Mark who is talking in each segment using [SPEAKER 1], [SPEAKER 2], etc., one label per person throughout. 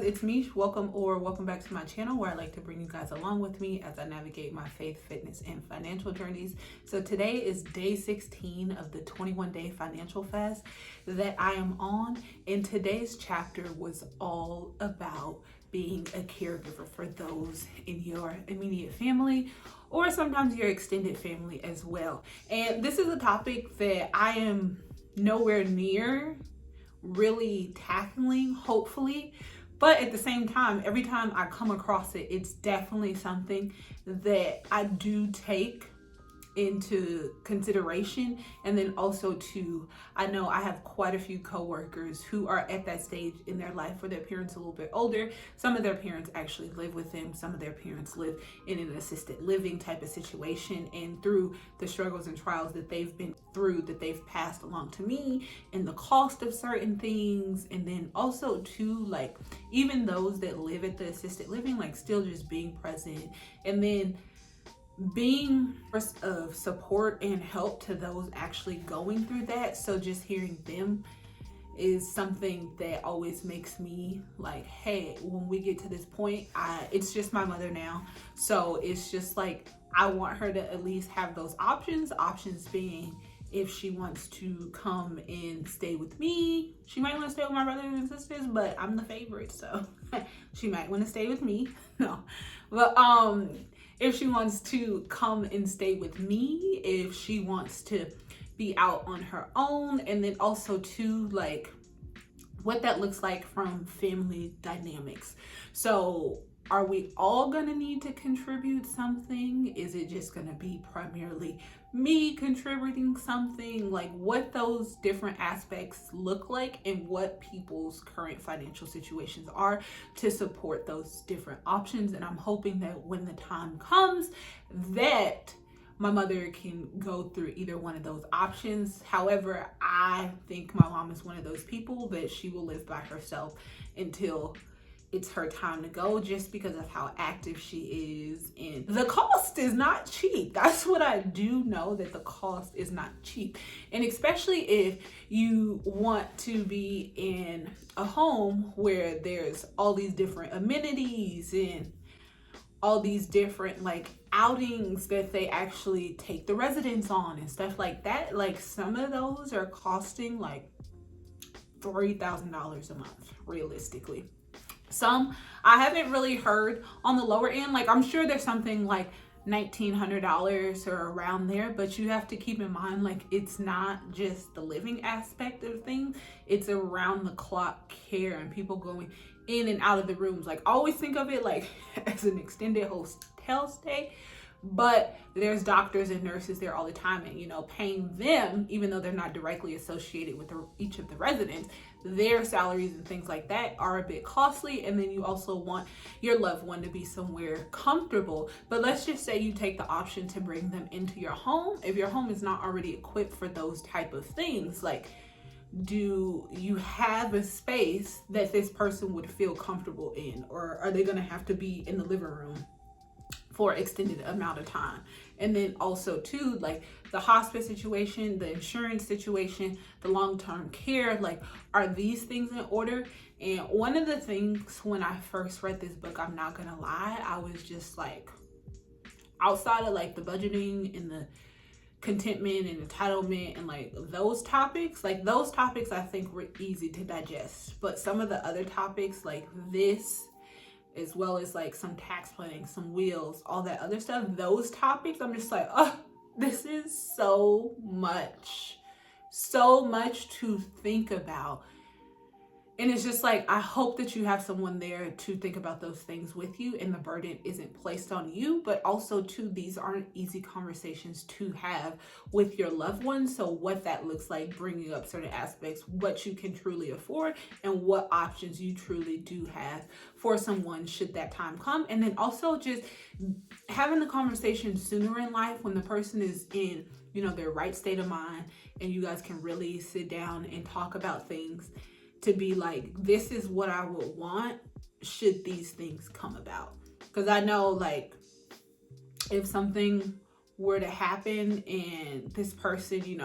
[SPEAKER 1] it's me. Welcome back to my channel where I like to bring you guys along with me as I navigate my faith, fitness, and financial journeys. So today is day 16 of the 21-day financial fast that I am on. And today's chapter was all about being a caregiver for those in your immediate family or sometimes your extended family as well. And this is a topic that I am nowhere near really tackling, hopefully, but at the same time, every time I come across it, it's definitely something that I do take into consideration. And then also too, I know I have quite a few coworkers who are at that stage in their life where their parents are a little bit older. Some of their parents actually live with them. Some of their parents live in an assisted living type of situation, and through the struggles and trials that they've been through, that they've passed along to me, and the cost of certain things. And then also too, like even those that live at the assisted living, like still just being present, and then being of support and help to those actually going through that. So just hearing them is something that always makes me like, hey, when we get to this point, it's just my mother now. So it's just like, I want her to at least have those options being, if she wants to come and stay with me, she might want to stay with my brothers and sisters, but I'm the favorite, so she might want to stay with me. No, but if she wants to come and stay with me, if she wants to be out on her own, and then also too, like what that looks like from family dynamics. So are we all gonna need to contribute something? Is it just gonna be primarily me contributing something? Like what those different aspects look like and what people's current financial situations are to support those different options. And I'm hoping that when the time comes that my mother can go through either one of those options. However, I think my mom is one of those people that she will live by herself until it's her time to go, just because of how active she is. And the cost is not cheap. That's what I do know, that the cost is not cheap. And especially if you want to be in a home where there's all these different amenities and all these different like outings that they actually take the residents on and stuff like that. Like some of those are costing like $3,000 a month, realistically. Some I haven't really heard on the lower end. Like I'm sure there's something like $1,900 or around there, but you have to keep in mind, like it's not just the living aspect of things, it's around the clock care and people going in and out of the rooms. Like always think of it like as an extended hotel stay, but there's doctors and nurses there all the time, and paying them, even though they're not directly associated with each of the residents, their salaries and things like that are a bit costly. And then you also want your loved one to be somewhere comfortable. But let's just say you take the option to bring them into your home. If your home is not already equipped for those type of things, like do you have a space that this person would feel comfortable in, or are they going to have to be in the living room for extended amount of time? And then also too, like the hospice situation, the insurance situation, the long-term care, like are these things in order? And one of the things when I first read this book, I'm not gonna lie, I was just like, outside of like the budgeting and the contentment and entitlement and like those topics I think were easy to digest. But some of the other topics like this, as well as like some tax planning, some wills, all that other stuff, those topics, I'm just like, oh, this is so much to think about. And it's just like, I hope that you have someone there to think about those things with you and the burden isn't placed on you. But also too, these aren't easy conversations to have with your loved ones. So what that looks like, bringing up certain aspects, what you can truly afford and what options you truly do have for someone should that time come. And then also just having the conversation sooner in life when the person is in, their right state of mind, and you guys can really sit down and talk about things, to be like, this is what I would want should these things come about. Because I know like if something were to happen and this person,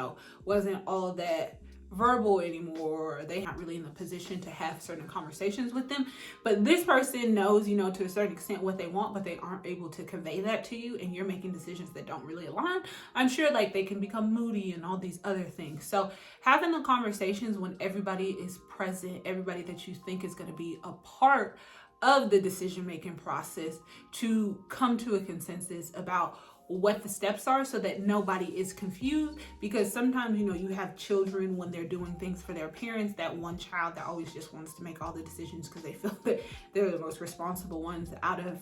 [SPEAKER 1] wasn't all that verbal anymore, or they're not really in the position to have certain conversations with them. But this person knows, you know, to a certain extent what they want, but they aren't able to convey that to you, and you're making decisions that don't really align. I'm sure like they can become moody and all these other things. So having the conversations when everybody is present, everybody that you think is going to be a part of the decision making process, to come to a consensus about what the steps are so that nobody is confused. Because sometimes, you know, you have children when they're doing things for their parents, that one child that always just wants to make all the decisions because they feel that they're the most responsible ones out of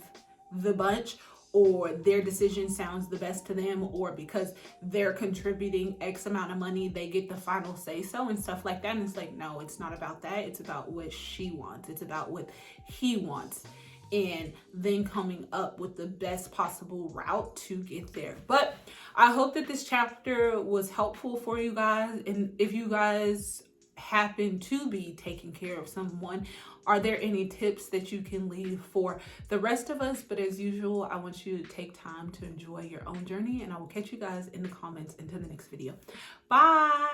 [SPEAKER 1] the bunch, or their decision sounds the best to them, or because they're contributing X amount of money, they get the final say so and stuff like that. And it's like, no, it's not about that. It's about what she wants. It's about what he wants. And then coming up with the best possible route to get there. But I hope that this chapter was helpful for you guys. And if you guys happen to be taking care of someone, are there any tips that you can leave for the rest of us? But as usual, I want you to take time to enjoy your own journey, and I will catch you guys in the comments until the next video. Bye.